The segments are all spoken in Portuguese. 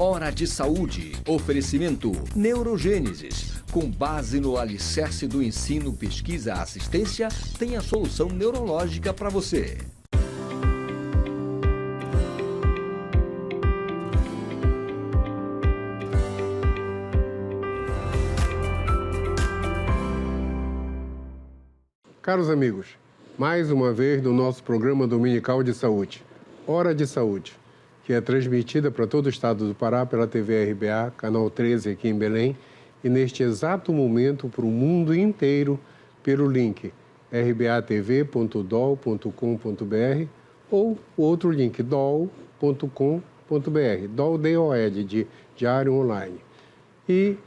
Hora de Saúde. Oferecimento Neurogênesis. Com base no alicerce do ensino, pesquisa, assistência, tem a solução neurológica para você. Caros amigos, mais uma vez no nosso programa dominical de saúde, Hora de Saúde, que é transmitida para todo o estado do Pará pela TV RBA, canal 13 aqui em Belém, e neste exato momento para o mundo inteiro pelo link rbatv.dol.com.br ou o outro link dol.com.br, DOL, D-O-L, de Diário Online. E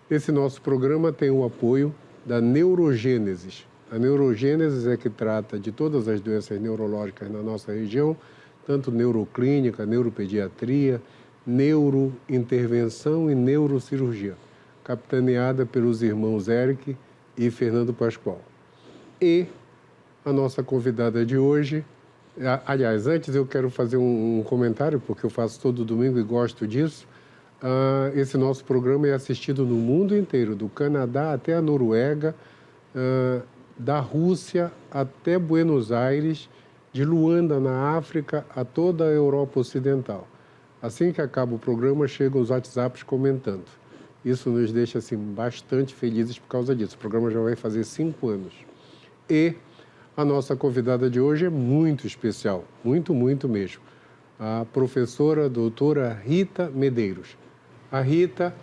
esse nosso programa tem o apoio da Neurogênesis. A neurogênese é que trata de todas as doenças neurológicas na nossa região, tanto neuroclínica, neuropediatria, neurointervenção e neurocirurgia, capitaneada pelos irmãos Eric e Fernando Pascoal. E a nossa convidada de hoje, aliás, antes eu quero fazer um comentário, porque eu faço todo domingo e gosto disso. Esse nosso programa é assistido no mundo inteiro, do Canadá até a Noruega, da Rússia até Buenos Aires, de Luanda, na África, a toda a Europa Ocidental. Assim que acaba o programa, chegam os WhatsApps comentando. Isso nos deixa assim, bastante felizes por causa disso. O programa já vai fazer 5 anos. E a nossa convidada de hoje é muito especial, muito, muito mesmo. A professora doutora Rita Medeiros. A Rita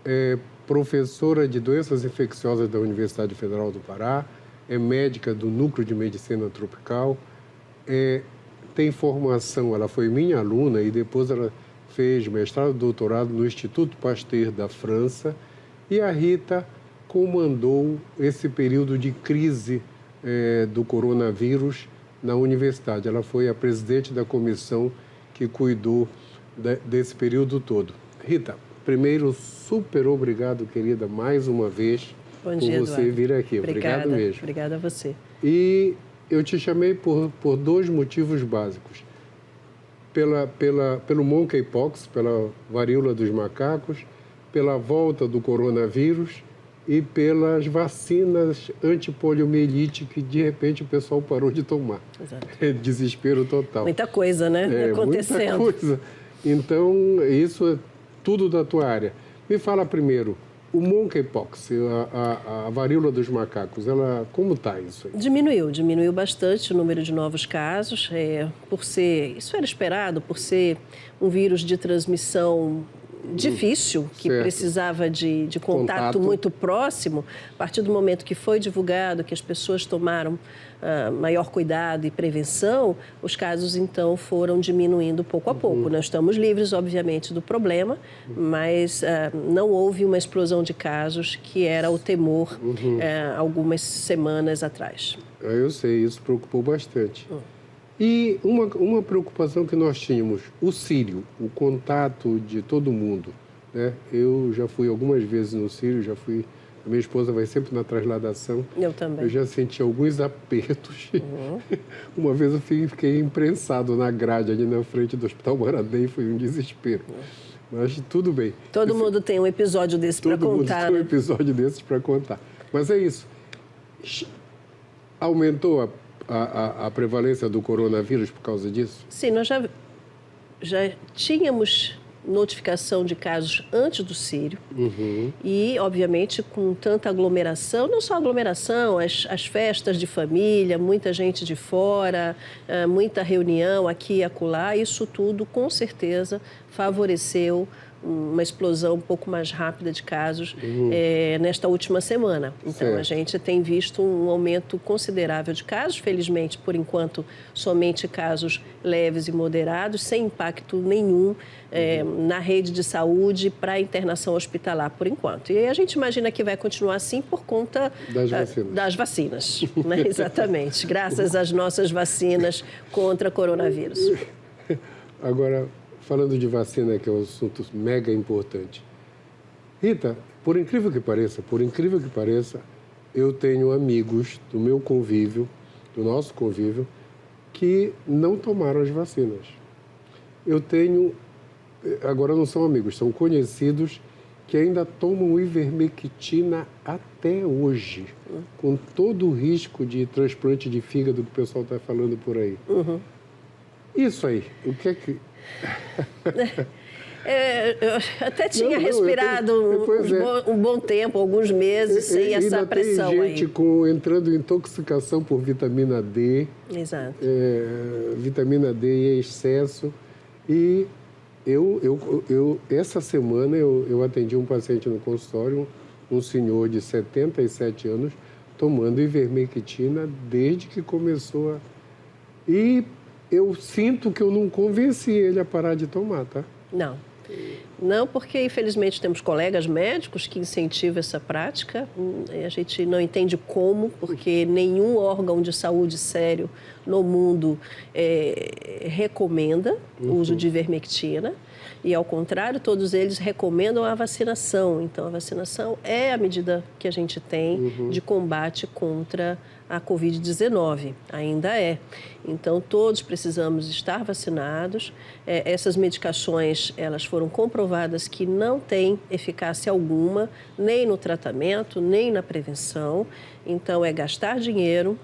é professora de Doenças Infecciosas da Universidade Federal do Pará, é médica do Núcleo de Medicina Tropical, tem formação, ela foi minha aluna e depois ela fez mestrado e doutorado no Instituto Pasteur da França, e a Rita comandou esse período de crise do coronavírus na universidade. Ela foi a presidente da comissão que cuidou desse período todo. Rita, primeiro, super obrigado, querida, mais uma vez. Bom dia, por você Eduardo. vir aqui. Obrigado mesmo. Obrigada a você. E eu te chamei por 2 motivos básicos. Pelo monkeypox, pela varíola dos macacos, pela volta do coronavírus e pelas vacinas antipoliomielite que, de repente, o pessoal parou de tomar. Exato. Desespero total. Muita coisa, né? Acontecendo. Muita coisa. Então, isso é tudo da tua área. Me fala primeiro, o monkeypox, a varíola dos macacos, como está isso aí? Diminuiu bastante o número de novos casos, isso era esperado, por ser um vírus de transmissão difícil, que certo. Precisava de contato muito próximo. A partir do momento que foi divulgado, que as pessoas tomaram maior cuidado e prevenção, os casos, então, foram diminuindo pouco a pouco. Nós estamos livres, obviamente, do problema, mas não houve uma explosão de casos, que era o temor algumas semanas atrás. Eu sei, isso preocupou bastante. E uma preocupação que nós tínhamos, o Sírio, o contato de todo mundo, né? Eu já fui algumas vezes no Sírio, a minha esposa vai sempre na transladação. Eu também. Eu já senti alguns apertos. Uma vez eu fiquei imprensado na grade ali na frente do Hospital Baradei, foi um desespero. Mas tudo bem. Todo mundo tem um episódio desse para contar. Todo mundo tem um episódio desses para contar. Mas é isso. Aumentou a prevalência do coronavírus por causa disso? Sim, nós já tínhamos notificação de casos antes do Sírio e, obviamente, com tanta aglomeração, não só aglomeração, as festas de família, muita gente de fora, muita reunião aqui e acolá, isso tudo, com certeza, favoreceu uma explosão um pouco mais rápida de casos nesta última semana. Então, certo. A gente tem visto um aumento considerável de casos, felizmente, por enquanto, somente casos leves e moderados, sem impacto nenhum na rede de saúde para internação hospitalar, por enquanto. E a gente imagina que vai continuar assim por conta das vacinas. Né? Exatamente, graças às nossas vacinas contra coronavírus. Agora, falando de vacina, que é um assunto mega importante. Rita, por incrível que pareça, eu tenho amigos do meu convívio, do nosso convívio, que não tomaram as vacinas. Eu tenho agora não são amigos, são conhecidos que ainda tomam ivermectina até hoje, com todo o risco de transplante de fígado que o pessoal está falando por aí. Isso aí, o que é que... Eu até tinha respirado um bom tempo, alguns meses, sem essa pressão aí. Tem gente entrando em intoxicação por vitamina D. Exato. Vitamina D em excesso. E essa semana eu atendi um paciente no consultório, um senhor de 77 anos, tomando ivermectina desde que começou a... E eu sinto que eu não convenci ele a parar de tomar, tá? Não, porque infelizmente temos colegas médicos que incentivam essa prática. A gente não entende como, porque nenhum órgão de saúde sério no mundo recomenda o uso de ivermectina. E, ao contrário, todos eles recomendam a vacinação. Então, a vacinação é a medida que a gente tem de combate contra a Covid-19, ainda é. Então, todos precisamos estar vacinados. Essas medicações, elas foram comprovadas que não têm eficácia alguma, nem no tratamento, nem na prevenção. Então, é gastar dinheiro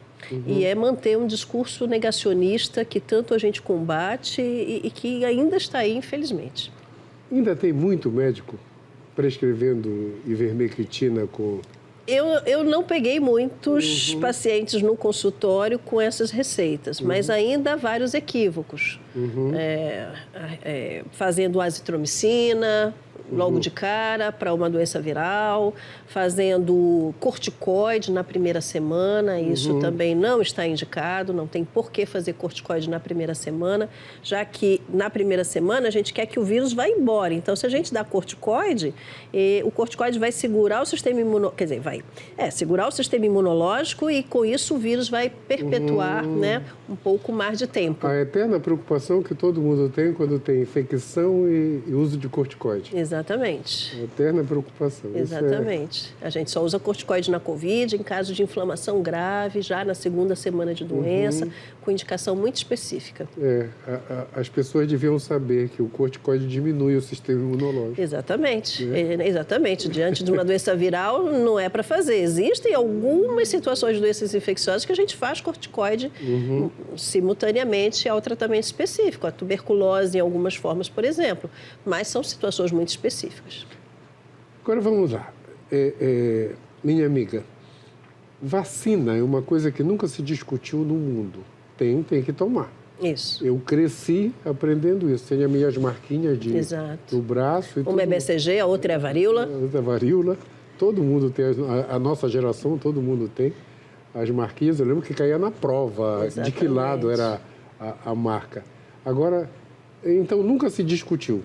e é manter um discurso negacionista que tanto a gente combate e que ainda está aí, infelizmente. Ainda tem muito médico prescrevendo ivermectina com... Eu não peguei muitos pacientes no consultório com essas receitas, mas ainda há vários equívocos. Fazendo azitromicina logo de cara para uma doença viral, fazendo corticoide na primeira semana, isso também não está indicado, não tem por que fazer corticoide na primeira semana, já que na primeira semana a gente quer que o vírus vá embora. Então, se a gente dá corticoide, o corticoide vai segurar o sistema imunológico, quer dizer, vai segurar o sistema imunológico e com isso o vírus vai perpetuar, né, um pouco mais de tempo. A eterna preocupação que todo mundo tem quando tem infecção e uso de corticoide. Exatamente. A eterna preocupação. Exatamente. A gente só usa corticoide na Covid em caso de inflamação grave, já na segunda semana de doença, com indicação muito específica. As pessoas deviam saber que o corticoide diminui o sistema imunológico. Exatamente. Exatamente. Diante de uma doença viral, não é para fazer. Existem algumas situações de doenças infecciosas que a gente faz corticoide simultaneamente ao tratamento específico. A tuberculose em algumas formas, por exemplo. Mas são situações muito específicas. Agora vamos lá. Minha amiga, vacina é uma coisa que nunca se discutiu no mundo. Tem que tomar. Isso. Eu cresci aprendendo isso. Tenho as minhas marquinhas no braço. Uma é BCG, a outra é a varíola. A outra é a varíola. Todo mundo tem, a nossa geração, todo mundo tem as marquinhas. Eu lembro que caía na prova. Exatamente. De que lado era a marca. Agora, então nunca se discutiu.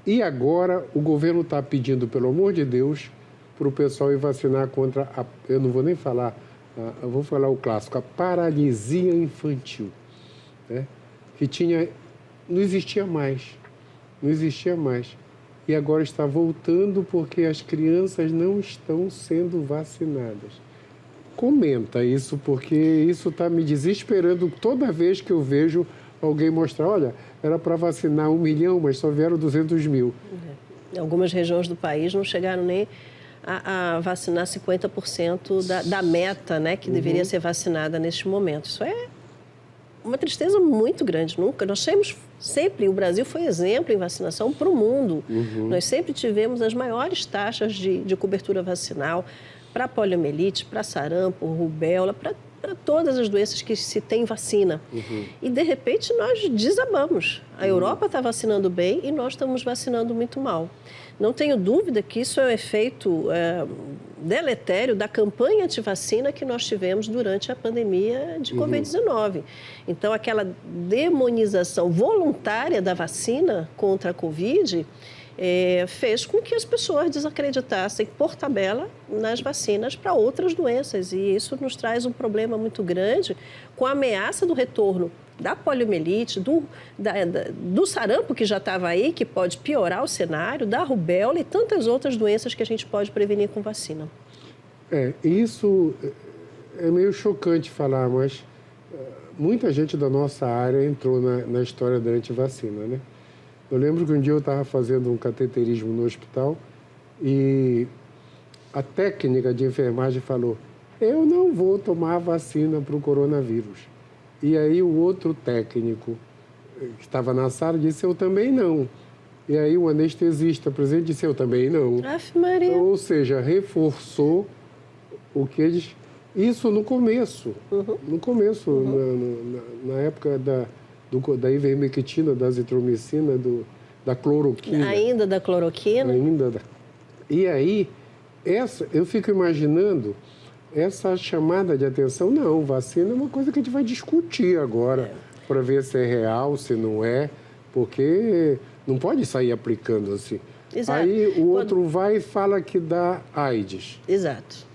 E agora o governo está pedindo, pelo amor de Deus, para o pessoal ir vacinar contra eu não vou nem falar, eu vou falar o clássico, a paralisia infantil, né? Que não existia mais. E agora está voltando porque as crianças não estão sendo vacinadas. Comenta isso, porque isso está me desesperando toda vez que eu vejo alguém mostrar, olha, era para vacinar 1 milhão, mas só vieram 200 mil. Em algumas regiões do país não chegaram nem a vacinar 50% da meta, né, que deveria ser vacinada neste momento. Isso é uma tristeza muito grande. Nós sempre, o Brasil foi exemplo em vacinação para o mundo. Nós sempre tivemos as maiores taxas de cobertura vacinal para poliomielite, para sarampo, rubéola, para todas as doenças que se tem vacina. E, de repente, nós desabamos. A Europa está vacinando bem e nós estamos vacinando muito mal. Não tenho dúvida que isso é um efeito deletério da campanha antivacina que nós tivemos durante a pandemia de Covid-19. Então, aquela demonização voluntária da vacina contra a Covid fez com que as pessoas desacreditassem por tabela nas vacinas para outras doenças. E isso nos traz um problema muito grande com a ameaça do retorno da poliomielite, do sarampo que já estava aí, que pode piorar o cenário, da rubéola e tantas outras doenças que a gente pode prevenir com vacina. Isso é meio chocante falar, mas muita gente da nossa área entrou na história da antivacina, né? Eu lembro que um dia eu estava fazendo um cateterismo no hospital e a técnica de enfermagem falou: eu não vou tomar a vacina para o coronavírus. E aí o outro técnico que estava na sala disse: eu também não. E aí o anestesista presente disse: eu também não. Aff, Maria. Então, ou seja, reforçou o que eles... Isso no começo. No começo, na época da ivermectina, da azitromicina, da cloroquina. Ainda da cloroquina? E aí, eu fico imaginando essa chamada de atenção. Não, vacina é uma coisa que a gente vai discutir agora para ver se é real, se não é, porque não pode sair aplicando assim. Exato. Aí o outro vai e fala que dá AIDS. Exato.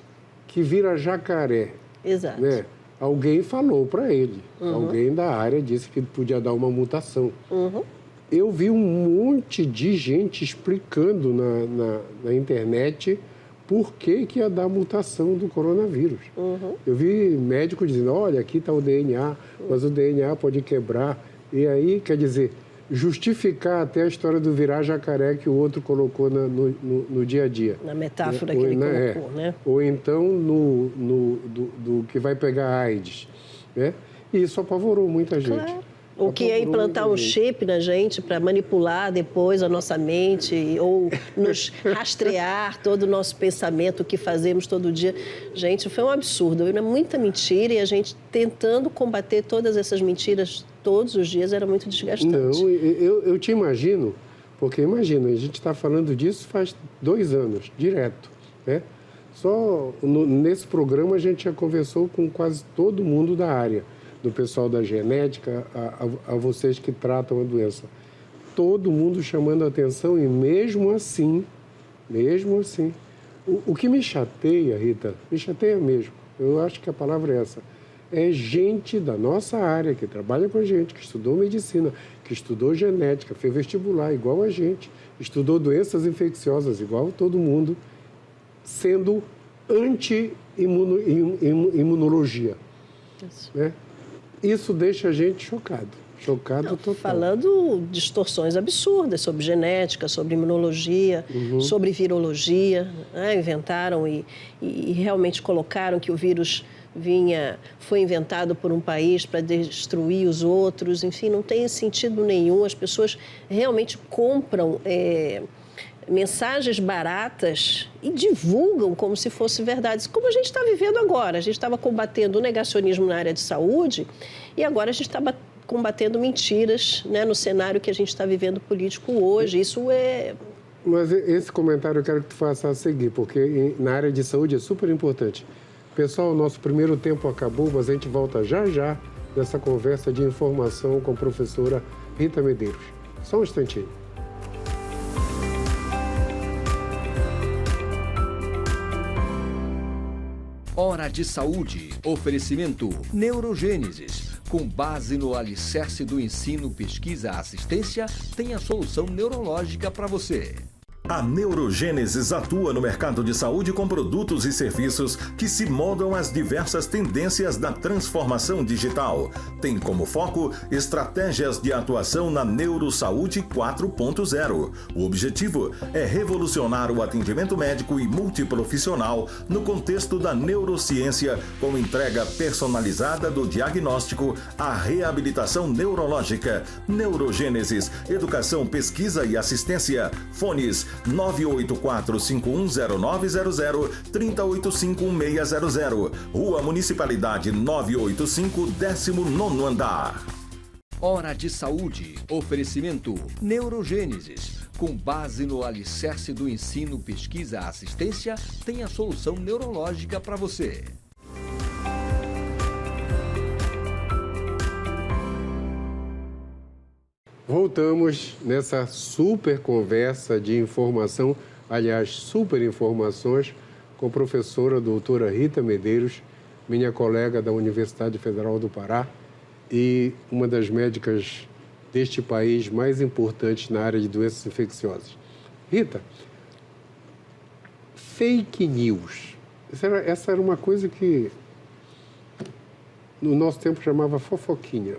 Que vira jacaré. Exato. Né? Alguém falou para ele. Alguém da área disse que podia dar uma mutação. Eu vi um monte de gente explicando na internet por que ia dar mutação do coronavírus. Eu vi médico dizendo: olha, aqui está o DNA, mas o DNA pode quebrar. E aí, quer dizer, justificar até a história do virar jacaré que o outro colocou no dia a dia. Na metáfora que ele colocou, né? Ou então do que vai pegar AIDS, né? E isso apavorou muita gente. Claro. O que é implantar um chip na gente para manipular depois a nossa mente ou nos rastrear todo o nosso pensamento, o que fazemos todo dia. Gente, foi um absurdo, é muita mentira, e a gente tentando combater todas essas mentiras todos os dias era muito desgastante. Não, eu te imagino, porque imagina, a gente está falando disso faz 2 anos, direto, né? Só nesse programa a gente já conversou com quase todo mundo da área, do pessoal da genética, a vocês que tratam a doença. Todo mundo chamando a atenção e mesmo assim, o que me chateia, Rita, me chateia mesmo, eu acho que a palavra é essa, é gente da nossa área, que trabalha com a gente, que estudou medicina, que estudou genética, fez vestibular igual a gente, estudou doenças infecciosas igual todo mundo, sendo anti-imunologia, né? Isso deixa a gente chocado total. Falando distorções absurdas sobre genética, sobre imunologia, sobre virologia, né? Inventaram e realmente colocaram que o vírus foi inventado por um país para destruir os outros, enfim, não tem sentido nenhum. As pessoas realmente compram mensagens baratas e divulgam como se fosse verdade. Como a gente está vivendo agora. A gente estava combatendo o negacionismo na área de saúde e agora a gente está combatendo mentiras, né, no cenário que a gente está vivendo político hoje. Isso é... Mas esse comentário eu quero que tu faça a seguir, porque na área de saúde é super importante. Pessoal, nosso primeiro tempo acabou, mas a gente volta já nessa conversa de informação com a professora Rita Medeiros. Só um instantinho. Hora de Saúde. Oferecimento Neurogênesis. Com base no alicerce do ensino, pesquisa, assistência, tem a solução neurológica para você. A Neurogênesis atua no mercado de saúde com produtos e serviços que se moldam às diversas tendências da transformação digital. Tem como foco estratégias de atuação na Neurosaúde 4.0. O objetivo é revolucionar o atendimento médico e multiprofissional no contexto da neurociência, com entrega personalizada do diagnóstico à reabilitação neurológica. Neurogênesis, educação, pesquisa e assistência. Fones 984-510900, 3085-1600. Rua Municipalidade 985, 19º andar. Hora de Saúde. Oferecimento Neurogênesis. Com base no alicerce do ensino, pesquisa, assistência, tem a solução neurológica para você. Voltamos nessa super conversa de informação, aliás, super informações, com a professora doutora Rita Medeiros, minha colega da Universidade Federal do Pará e uma das médicas deste país mais importantes na área de doenças infecciosas. Rita, fake news. Essa era uma coisa que no nosso tempo chamava fofoquinha.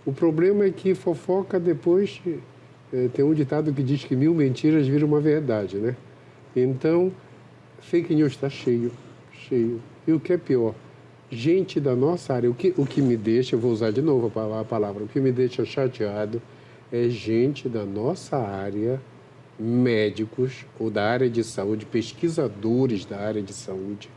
O problema é que fofoca depois Tem um ditado que diz que 1000 mentiras viram uma verdade, né? Então, fake news está cheio. E o que é pior, gente da nossa área, o que me deixa, eu vou usar de novo a palavra, o que me deixa chateado é gente da nossa área, médicos ou da área de saúde, pesquisadores da área de saúde,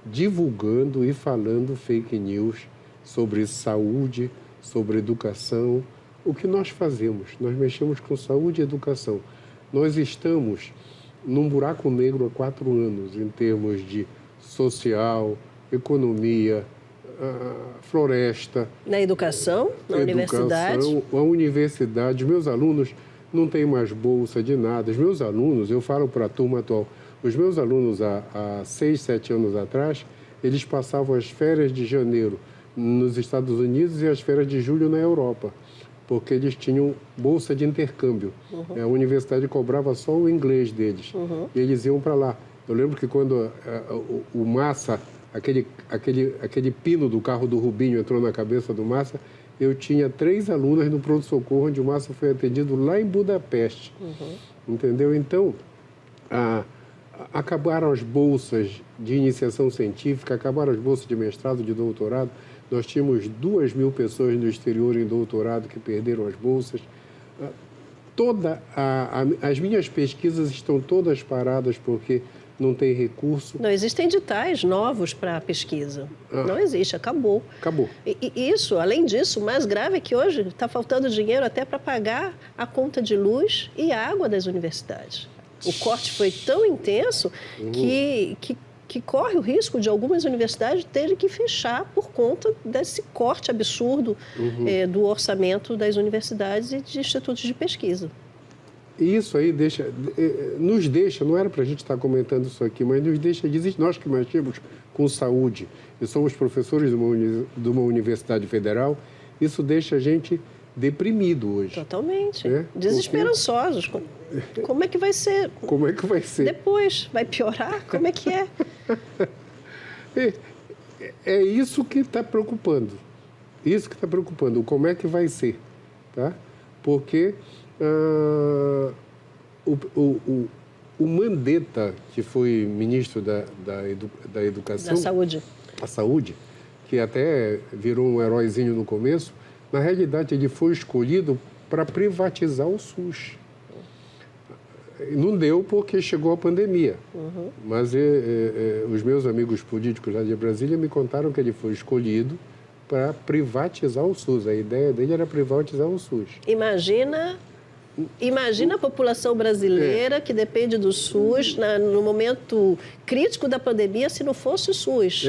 divulgando e falando fake news sobre saúde, sobre educação. O que nós fazemos? Nós mexemos com saúde e educação. Nós estamos num buraco negro há 4 anos, em termos de social, economia, floresta. Na educação, na universidade? A universidade. Meus alunos não têm mais bolsa de nada. Os meus alunos, eu falo para a turma atual, os meus alunos há 6, 7 anos atrás, eles passavam as férias de janeiro nos Estados Unidos e as férias de julho na Europa, porque eles tinham bolsa de intercâmbio. A universidade cobrava só o inglês deles. E eles iam para lá. Eu lembro que quando o Massa, aquele pino do carro do Rubinho entrou na cabeça do Massa, eu tinha 3 alunas no pronto-socorro, onde o Massa foi atendido lá em Budapeste. Entendeu? Então, acabaram as bolsas de iniciação científica, acabaram as bolsas de mestrado, de doutorado. Nós tínhamos 2.000 pessoas no exterior em doutorado que perderam as bolsas. As minhas pesquisas estão todas paradas porque não tem recurso. Não existem editais novos para a pesquisa. Não existe, acabou. Acabou. E isso, além disso, o mais grave é que hoje está faltando dinheiro até para pagar a conta de luz e água das universidades. O corte foi tão intenso que corre o risco de algumas universidades terem que fechar por conta desse corte absurdo do orçamento das universidades e de institutos de pesquisa. E isso aí nos deixa, não era para a gente estar comentando isso aqui, mas nos deixa desistir. Nós que mexemos com saúde e somos professores de uma universidade federal, isso deixa a gente deprimido hoje. Totalmente. Desesperançosos. Como é que vai ser? Como é que vai ser? Depois, vai piorar? Como é que é? É isso que está preocupando. Isso que está preocupando. Como é que vai ser? Tá? Porque o Mandetta, que foi ministro da Educação... Da Saúde. A Saúde, que até virou um heróizinho no começo, na realidade ele foi escolhido para privatizar o SUS. Não deu porque chegou a pandemia. Mas os meus amigos políticos lá de Brasília me contaram que ele foi escolhido para privatizar o SUS. A ideia dele era privatizar o SUS. Imagina a população brasileira que depende do SUS no momento crítico da pandemia, se não fosse o SUS.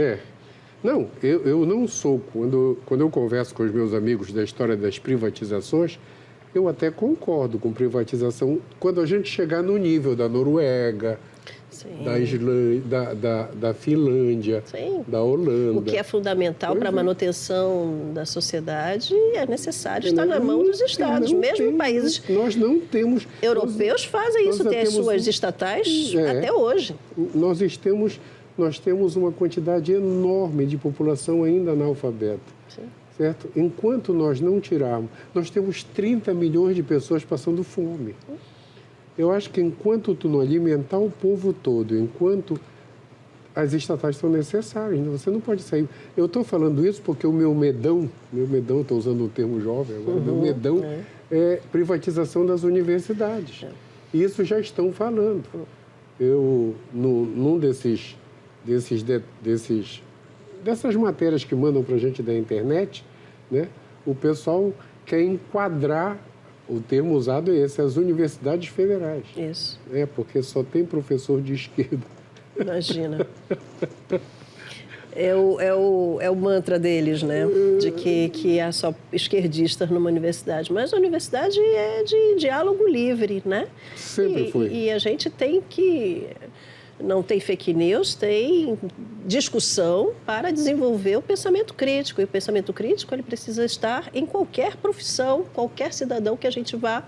Não, eu não sou. Quando eu converso com os meus amigos da história das privatizações, eu até concordo com privatização quando a gente chegar no nível da Noruega, da Islândia, da Finlândia, da Holanda. O que é fundamental para a manutenção da sociedade é necessário estar na mão dos Estados. Mesmo países nós não temos, europeus fazem isso, têm as suas estatais até hoje. Nós temos uma quantidade enorme de população ainda analfabeta. Certo? Enquanto nós não tirarmos, nós temos 30 milhões de pessoas passando fome. Eu acho que enquanto tu não alimentar o povo todo, enquanto as estatais são necessárias, você não pode sair. Eu estou falando isso porque o meu medão, estou usando o termo jovem agora, meu medão é privatização das universidades. E isso já estão falando. Eu, num dessas matérias que mandam para a gente da internet, né, o pessoal quer enquadrar, o termo usado é esse, as universidades federais. Isso. Porque só tem professor de esquerda. Imagina. É o mantra deles, né? De que há só esquerdistas numa universidade. Mas a universidade é de diálogo livre, né? Sempre foi. E a gente tem que... Não tem fake news, tem discussão para desenvolver o pensamento crítico. E o pensamento crítico ele precisa estar em qualquer profissão, qualquer cidadão que a gente vá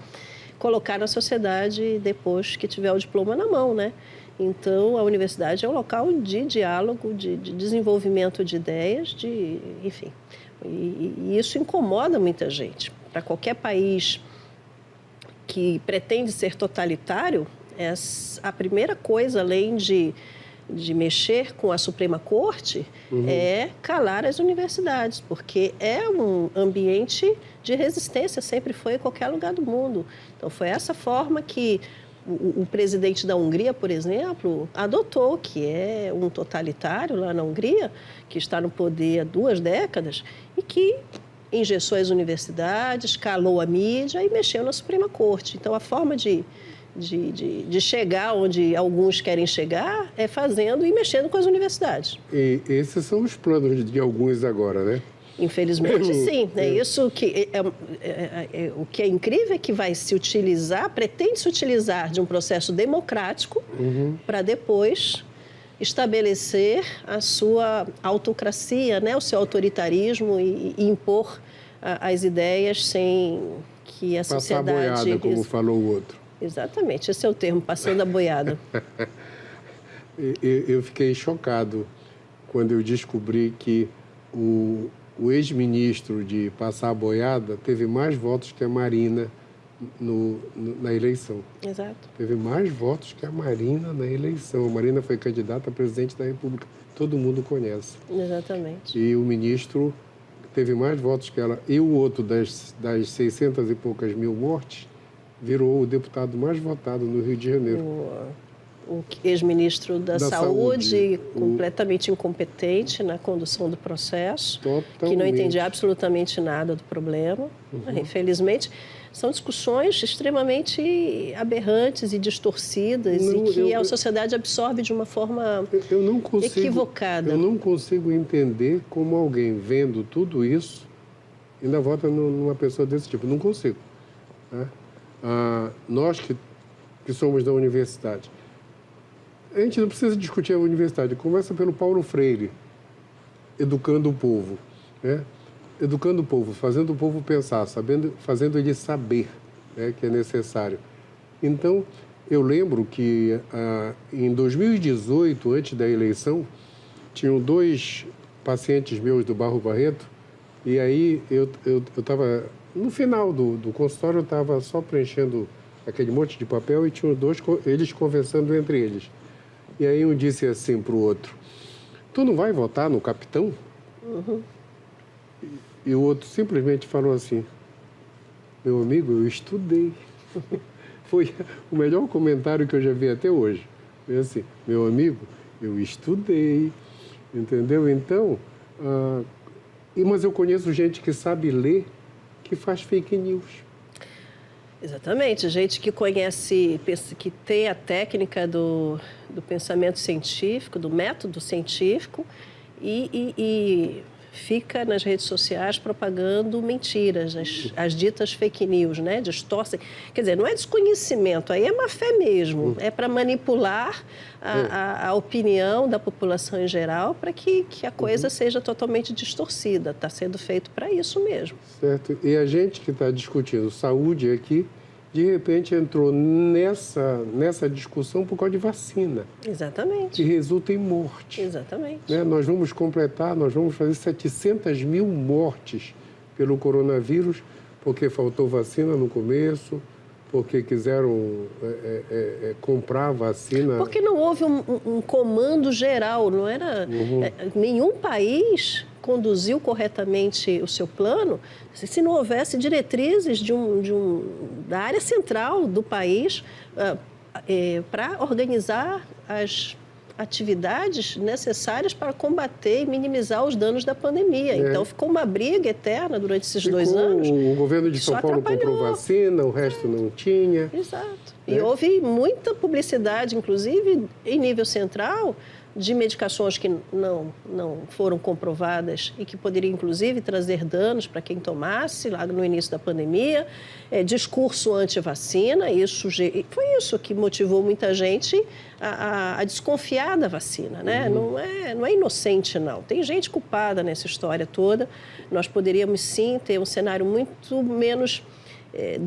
colocar na sociedade depois que tiver o diploma na mão, né? Então, a universidade é um local de diálogo, de desenvolvimento de ideias, enfim. E isso incomoda muita gente. Para qualquer país que pretende ser totalitário, a primeira coisa, além de mexer com a Suprema Corte, é calar as universidades, porque é um ambiente de resistência, sempre foi em qualquer lugar do mundo. Então, foi essa forma que o presidente da Hungria, por exemplo, adotou, que é um totalitário lá na Hungria, que está no poder há 2 décadas e que engessou as universidades, calou a mídia e mexeu na Suprema Corte. Então, a forma de chegar onde alguns querem chegar é fazendo e mexendo com as universidades. E esses são os planos de alguns agora, né? Infelizmente, sim. É isso que o que é incrível é que pretende se utilizar de um processo democrático para depois estabelecer a sua autocracia, né? O seu autoritarismo e impor as ideias sem que a sociedade... Passar a boiada, como falou o outro. Exatamente, esse é o termo, passando a boiada. Eu fiquei chocado quando eu descobri que o ex-ministro de passar a boiada teve mais votos que a Marina na eleição. Exato. Teve mais votos que a Marina na eleição. A Marina foi candidata a presidente da República. Todo mundo conhece. Exatamente. E o ministro teve mais votos que ela. E o outro, das 600 e poucas mil mortes, virou o deputado mais votado no Rio de Janeiro. O ex-ministro da Saúde, completamente incompetente na condução do processo, que não entendia absolutamente nada do problema. Infelizmente, são discussões extremamente aberrantes e distorcidas e que a sociedade absorve de uma forma equivocada. Eu não consigo entender como alguém vendo tudo isso ainda vota numa pessoa desse tipo. Não consigo. Né? Nós que somos da universidade, a gente não precisa discutir a universidade, começa pelo Paulo Freire, educando o povo, né? Educando o povo, fazendo o povo pensar, fazendo ele saber, né, que é necessário. Então, eu lembro que em 2018, antes da eleição, tinham 2 pacientes meus do Barro Barreto, e aí eu estava, no final do consultório, eu estava só preenchendo aquele monte de papel e tinham eles conversando entre eles. E aí um disse assim para o outro: tu não vai votar no capitão? E o outro simplesmente falou assim: meu amigo, eu estudei. Foi o melhor comentário que eu já vi até hoje. Foi assim: meu amigo, eu estudei. Entendeu? Então, mas eu conheço gente que sabe ler, que faz fake news. Exatamente, gente que conhece, que tem a técnica do pensamento científico, do método científico e fica nas redes sociais propagando mentiras, as ditas fake news, né? Distorcem. Quer dizer, não é desconhecimento, aí é má fé mesmo, é para manipular a opinião da população em geral para que a coisa seja totalmente distorcida. Está sendo feito para isso mesmo. Certo. E a gente que está discutindo saúde aqui, de repente entrou nessa discussão por causa de vacina. Exatamente. Que resulta em morte. Exatamente. Né? Nós vamos fazer 700 mil mortes pelo coronavírus, porque faltou vacina no começo, porque quiseram comprar vacina. Porque não houve um comando geral, não era... nenhum país conduziu corretamente o seu plano se não houvesse diretrizes da área central do país para organizar as atividades necessárias para combater e minimizar os danos da pandemia. Então, ficou uma briga eterna durante esses 2 anos. O governo de São Paulo comprou vacina, o resto não tinha. Exato. E houve muita publicidade, inclusive em nível central, de medicações que não foram comprovadas e que poderiam, inclusive, trazer danos para quem tomasse lá no início da pandemia. Discurso anti-vacina, foi isso que motivou muita gente a desconfiar da vacina, né? Não é inocente, não. Tem gente culpada nessa história toda. Nós poderíamos, sim, ter um cenário muito menos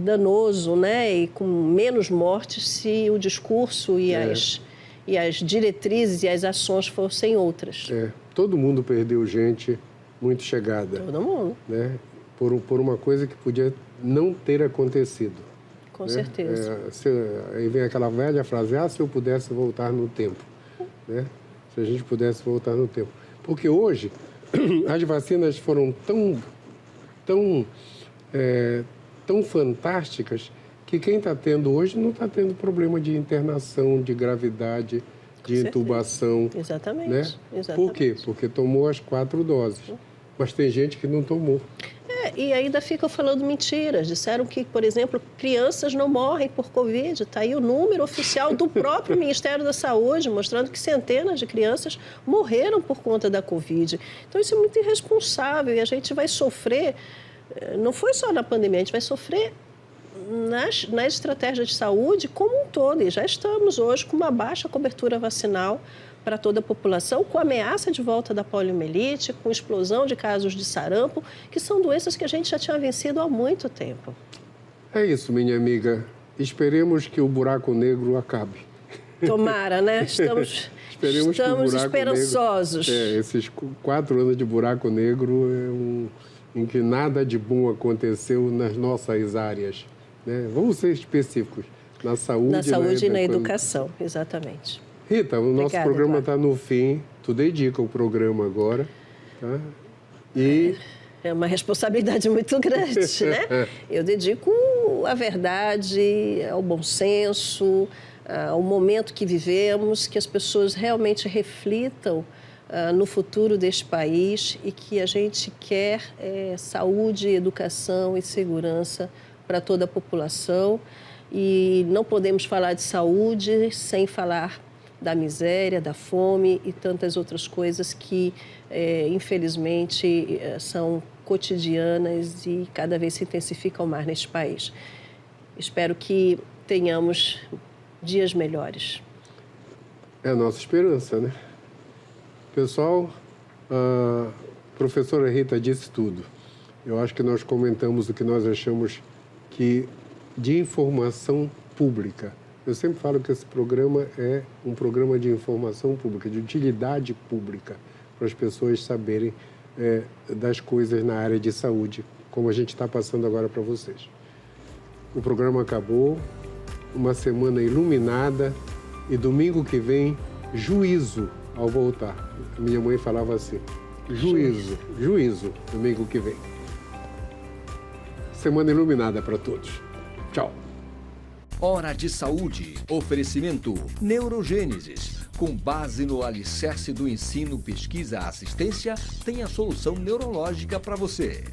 danoso, né? E com menos mortes se o discurso e as diretrizes e as ações fossem outras. Todo mundo perdeu gente muito chegada. Todo mundo. Né? Por uma coisa que podia não ter acontecido. Com certeza. Aí vem aquela velha frase, se eu pudesse voltar no tempo. Né? Se a gente pudesse voltar no tempo. Porque hoje, as vacinas foram tão fantásticas que quem está tendo hoje não está tendo problema de internação, de gravidade, de intubação. Exatamente. Né? Exatamente. Por quê? Porque tomou as 4 doses. Mas tem gente que não tomou. E ainda ficam falando mentiras. Disseram que, por exemplo, crianças não morrem por Covid. Está aí o número oficial do próprio Ministério da Saúde, mostrando que centenas de crianças morreram por conta da Covid. Então, isso é muito irresponsável e a gente vai sofrer, não foi só na pandemia, a gente vai sofrer nas estratégias de saúde como um todo. E já estamos hoje com uma baixa cobertura vacinal para toda a população, com ameaça de volta da poliomielite, com explosão de casos de sarampo, que são doenças que a gente já tinha vencido há muito tempo. É isso, minha amiga. Esperemos que o buraco negro acabe. Tomara, né? Estamos esperançosos. Esses 4 anos de buraco negro em que nada de bom aconteceu nas nossas áreas. Né? Vamos ser específicos. Na saúde, e na educação, exatamente. Rita, o nosso programa está no fim. Tu dedica o programa agora. Tá? É uma responsabilidade muito grande, né? Eu dedico à verdade, ao bom senso, ao momento que vivemos, que as pessoas realmente reflitam no futuro deste país e que a gente quer saúde, educação e segurança para toda a população. E não podemos falar de saúde sem falar da miséria, da fome e tantas outras coisas que, infelizmente, são cotidianas e cada vez se intensificam mais neste país. Espero que tenhamos dias melhores. É a nossa esperança, né? Pessoal, a professora Rita disse tudo. Eu acho que nós comentamos o que nós achamos que de informação pública. Eu sempre falo que esse programa é um programa de informação pública, de utilidade pública, para as pessoas saberem das coisas na área de saúde, como a gente está passando agora para vocês. O programa acabou, uma semana iluminada e domingo que vem, juízo ao voltar. Minha mãe falava assim, juízo, domingo que vem. Semana iluminada para todos. Tchau. Hora de Saúde. Oferecimento Neurogênesis. Com base no alicerce do ensino, pesquisa, assistência, tem a solução neurológica para você.